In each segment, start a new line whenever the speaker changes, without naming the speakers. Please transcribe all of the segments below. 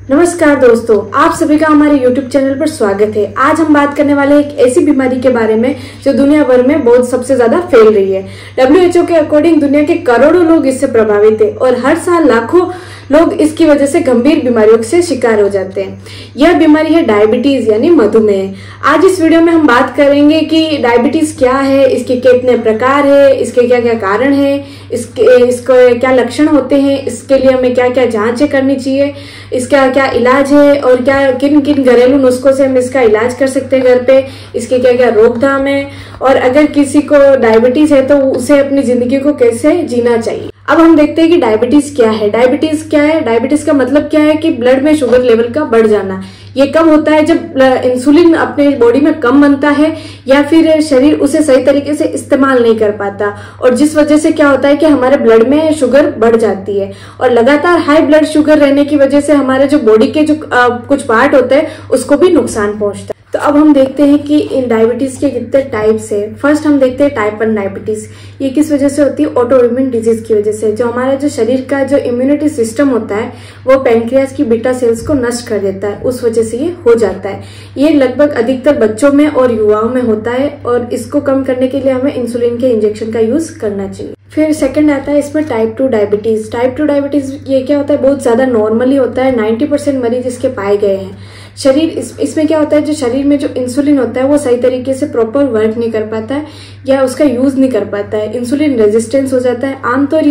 नमस्कार दोस्तों, आप सभी का हमारे YouTube चैनल पर स्वागत है। आज हम बात करने वाले एक ऐसी बीमारी के बारे में जो दुनिया भर में बहुत सबसे ज्यादा फैल रही है। WHO के अकॉर्डिंग दुनिया के करोड़ों लोग इससे प्रभावित है और हर साल लाखों लोग इसकी वजह से गंभीर बीमारियों से शिकार हो जाते हैं। यह बीमारी है डायबिटीज यानी मधुमेह। आज इस वीडियो में हम बात करेंगे कि डायबिटीज क्या है, इसके कितने प्रकार है, इसके क्या क्या कारण है, इसको क्या लक्षण होते हैं, इसके लिए हमें क्या क्या जांचें करनी चाहिए, इसका क्या इलाज है और क्या किन किन घरेलू नुस्खों से हम इसका इलाज कर सकते हैं घर पे, इसके क्या क्या रोकथाम है और अगर किसी को डायबिटीज है तो उसे अपनी जिंदगी को कैसे जीना चाहिए। अब हम देखते हैं कि डायबिटीज क्या है। डायबिटीज क्या है? डायबिटीज का मतलब क्या है कि ब्लड में शुगर लेवल का बढ़ जाना। ये कब होता है? जब इंसुलिन अपने बॉडी में कम बनता है या फिर शरीर उसे सही तरीके से इस्तेमाल नहीं कर पाता और जिस वजह से क्या होता है कि हमारे ब्लड में शुगर बढ़ जाती है और लगातार हाई ब्लड शुगर रहने की वजह से हमारे जो बॉडी के जो कुछ पार्ट होते हैं उसको भी नुकसान पहुंचता है। तो अब हम देखते हैं कि इन डायबिटीज के कितने टाइप्स है। फर्स्ट हम देखते हैं टाइप 1 डायबिटीज। ये किस वजह से होती है? ऑटो इम्यून डिजीज की वजह से। जो हमारा जो शरीर का जो इम्यूनिटी सिस्टम होता है वो पैंक्रियास की बीटा सेल्स को नष्ट कर देता है, उस वजह से ये हो जाता है। ये लगभग अधिकतर बच्चों में और युवाओं में होता है और इसको कम करने के लिए हमें इंसुलिन के इंजेक्शन का यूज करना चाहिए। फिर सेकंड आता है इसमें टाइप 2 डायबिटीज। टाइप 2 डायबिटीज ये क्या होता है? बहुत ज्यादा नॉर्मली होता है। 90% मरीज इसके पाए गए हैं। शरीर इसमें क्या होता है, जो शरीर में जो इंसुलिन होता है वो सही तरीके से प्रॉपर वर्क नहीं कर पाता है या उसका यूज नहीं कर पाता है। इंसुलिन रेजिस्टेंस हो जाता है। आमतौर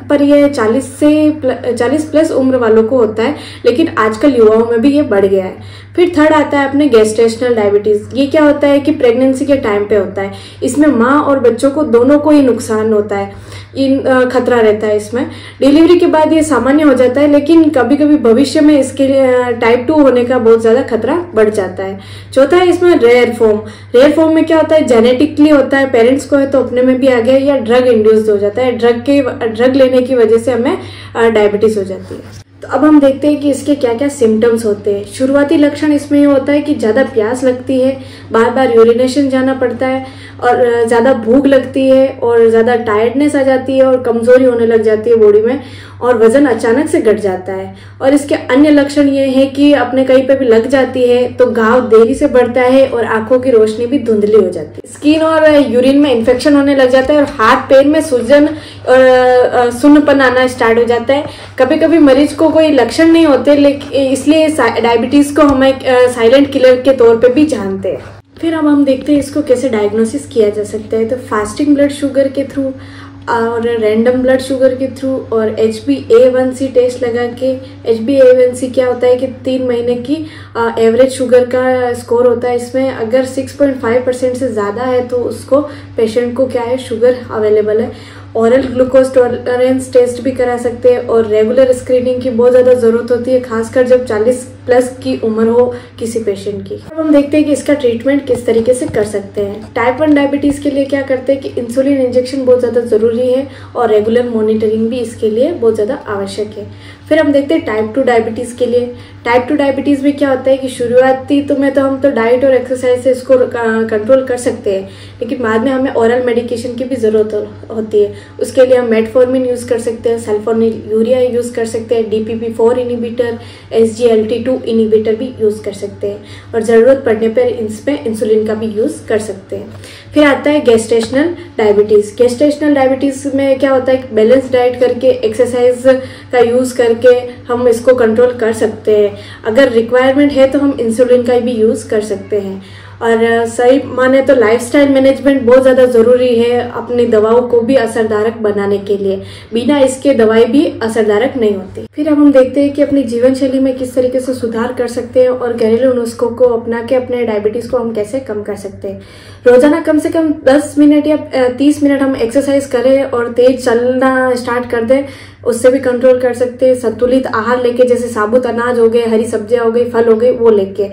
पर ये 40 प्लस उम्र वालों को होता है, लेकिन आजकल युवाओं में भी ये बढ़ गया है। फिर थर्ड आता है अपने गेस्टेशनल डायबिटीज। ये क्या होता है कि प्रेगनेंसी के टाइम पे होता है। इसमें माँ और बच्चों को दोनों को ही नुकसान होता है, खतरा रहता है इसमें। डिलीवरी के बाद ये सामान्य हो जाता है, लेकिन कभी कभी भविष्य में इसके लिए टाइप 2 होने का बहुत ज्यादा खतरा बढ़ जाता है। चौथा है इसमें रेयर फॉर्म। रेयर फॉर्म में क्या होता है? जेनेटिकली होता है, पेरेंट्स को है तो अपने में भी आ गया, या ड्रग इंड्यूस्ड हो जाता है। ड्रग लेने की वजह से हमें डायबिटीज हो जाती है। तो अब हम देखते हैं कि इसके क्या क्या सिम्टम्स होते हैं। शुरुआती लक्षण इसमें ये होता है कि ज्यादा प्यास लगती है, बार बार यूरिनेशन जाना पड़ता है और ज्यादा भूख लगती है और ज्यादा टायर्डनेस आ जाती है और कमजोरी होने लग जाती है बॉडी में और वजन अचानक से घट जाता है। और इसके अन्य लक्षण ये है कि अपने कहीं पे भी लग जाती है तो घाव देरी से बढ़ता है और आंखों की रोशनी भी धुंधली हो जाती है। स्किन और यूरिन में इन्फेक्शन होने लग जाता है और हाथ पैर में सूजन और सुन्नपन आना स्टार्ट हो जाता है। कभी कभी मरीज को कोई लक्षण नहीं होते, लेकिन इसलिए डायबिटीज को हम एक साइलेंट किलर के तौर पर भी जानते हैं। फिर अब हम देखते हैं इसको कैसे डायग्नोसिस किया जा सकता है। तो फास्टिंग ब्लड शुगर के थ्रू और रैंडम ब्लड शुगर के थ्रू और HbA1c टेस्ट लगा के। HbA1c क्या होता है कि 3 महीने की एवरेज शुगर का स्कोर होता है। इसमें अगर 6.5% से ज़्यादा है तो उसको पेशेंट को क्या है, शुगर अवेलेबल है। ऑरल ग्लूकोज टॉलरेंस टेस्ट भी करा सकते हैं और रेगुलर स्क्रीनिंग की बहुत ज़्यादा ज़रूरत होती है, खासकर जब 40 प्लस की उम्र हो किसी पेशेंट की। अब हम देखते हैं कि इसका ट्रीटमेंट किस तरीके से कर सकते हैं। टाइप 1 डायबिटीज के लिए क्या करते हैं कि इंसुलिन इंजेक्शन बहुत ज़्यादा ज़रूरी है और रेगुलर मॉनिटरिंग भी इसके लिए बहुत ज़्यादा आवश्यक है। फिर हम देखते हैं टाइप 2 डायबिटीज के लिए। टाइप 2 डायबिटीज में क्या होता है कि शुरुआती में हम तो डाइट और एक्सरसाइज से इसको कंट्रोल कर सकते हैं, लेकिन बाद में हमें ओरल मेडिकेशन की भी जरूरत होती है। उसके लिए हम मेटफॉर्मिन यूज कर सकते हैं, सल्फोनिल यूरिया यूज कर सकते हैं, DPP-4 इनिबिटर, SGLT2 इनिबिटर भी यूज कर सकते हैं और जरूरत पड़ने पर इसमें इंसुलिन का भी यूज कर सकते हैं। फिर आता है गेस्टेशनल डायबिटीज। गेस्टेशनल डायबिटीज में क्या होता है, बैलेंस डाइट करके एक्सरसाइज का यूज करके हम इसको कंट्रोल कर सकते हैं। अगर रिक्वायरमेंट है तो हम इंसुलिन का भी यूज कर सकते हैं। और सही माने तो लाइफस्टाइल मैनेजमेंट बहुत ज़्यादा ज़रूरी है अपनी दवाओं को भी असरदारक बनाने के लिए। बिना इसके दवाई भी असरदारक नहीं होती। फिर अब हम देखते हैं कि अपनी जीवन शैली में किस तरीके से सुधार कर सकते हैं और घरेलू नुस्खों को अपना के अपने डायबिटीज को हम कैसे कम कर सकते हैं। रोजाना कम से कम 10 मिनट या 30 मिनट हम एक्सरसाइज करें और तेज चलना स्टार्ट कर दें, उससे भी कंट्रोल कर सकते हैं। संतुलित आहार लेके, जैसे साबुत अनाज हो गए, हरी सब्जियां हो गई, फल हो गए, वो लेके।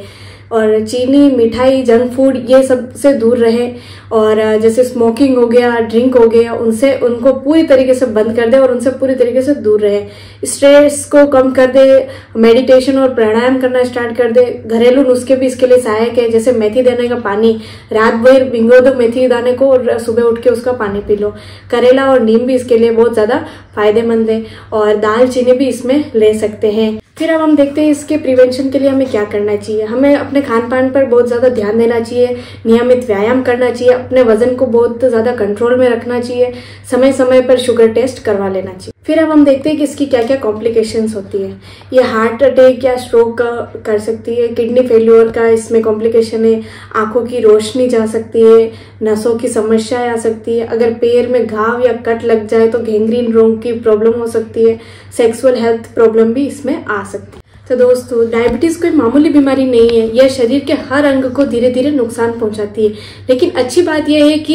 और चीनी, मिठाई, जंक फूड ये सब से दूर रहे। और जैसे स्मोकिंग हो गया, ड्रिंक हो गया, उनसे उनको पूरी तरीके से बंद कर दे और उनसे पूरी तरीके से दूर रहे। स्ट्रेस को कम कर दे, मेडिटेशन और प्राणायाम करना स्टार्ट कर दे। घरेलू नुस्खे भी इसके लिए सहायक है, जैसे मेथी दाने का पानी, रात भर भिगो दो मेथी दाने को और सुबह उठ के उसका पानी पी लो। करेला और नीम भी इसके लिए बहुत ज्यादा फायदेमंद है और दालचीनी भी इसमें ले सकते हैं। फिर अब हम देखते हैं इसके प्रिवेंशन के लिए हमें क्या करना चाहिए। हमें अपने खान पान पर बहुत ज़्यादा ध्यान देना चाहिए, नियमित व्यायाम करना चाहिए, अपने वजन को बहुत ज़्यादा कंट्रोल में रखना चाहिए, समय समय पर शुगर टेस्ट करवा लेना चाहिए। फिर अब हम देखते हैं कि इसकी क्या क्या कॉम्प्लिकेशंस होती है। ये हार्ट अटैक या स्ट्रोक कर सकती है, किडनी फेल्योर का इसमें कॉम्प्लिकेशन है, आंखों की रोशनी जा सकती है, नसों की समस्या आ सकती है, अगर पैर में घाव या कट लग जाए तो गैंग्रीन रोग की प्रॉब्लम हो सकती है, सेक्सुअल हेल्थ प्रॉब्लम भी इसमें आ सकती है। तो दोस्तों, डायबिटीज कोई मामूली बीमारी नहीं है, यह शरीर के हर अंग को धीरे धीरे नुकसान पहुंचाती है। लेकिन अच्छी बात यह है कि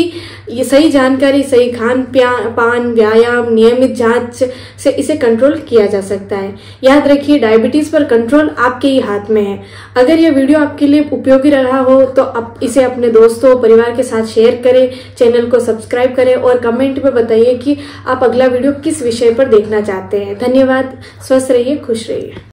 ये सही जानकारी, सही खान पान, व्यायाम, नियमित जांच से इसे कंट्रोल किया जा सकता है। याद रखिए, डायबिटीज पर कंट्रोल आपके ही हाथ में है। अगर यह वीडियो आपके लिए उपयोगी रहा हो तो आप इसे अपने दोस्तों, परिवार के साथ शेयर करें, चैनल को सब्सक्राइब करें और कमेंट में बताइए कि आप अगला वीडियो किस विषय पर देखना चाहते हैं। धन्यवाद। स्वस्थ रहिए, खुश रहिए।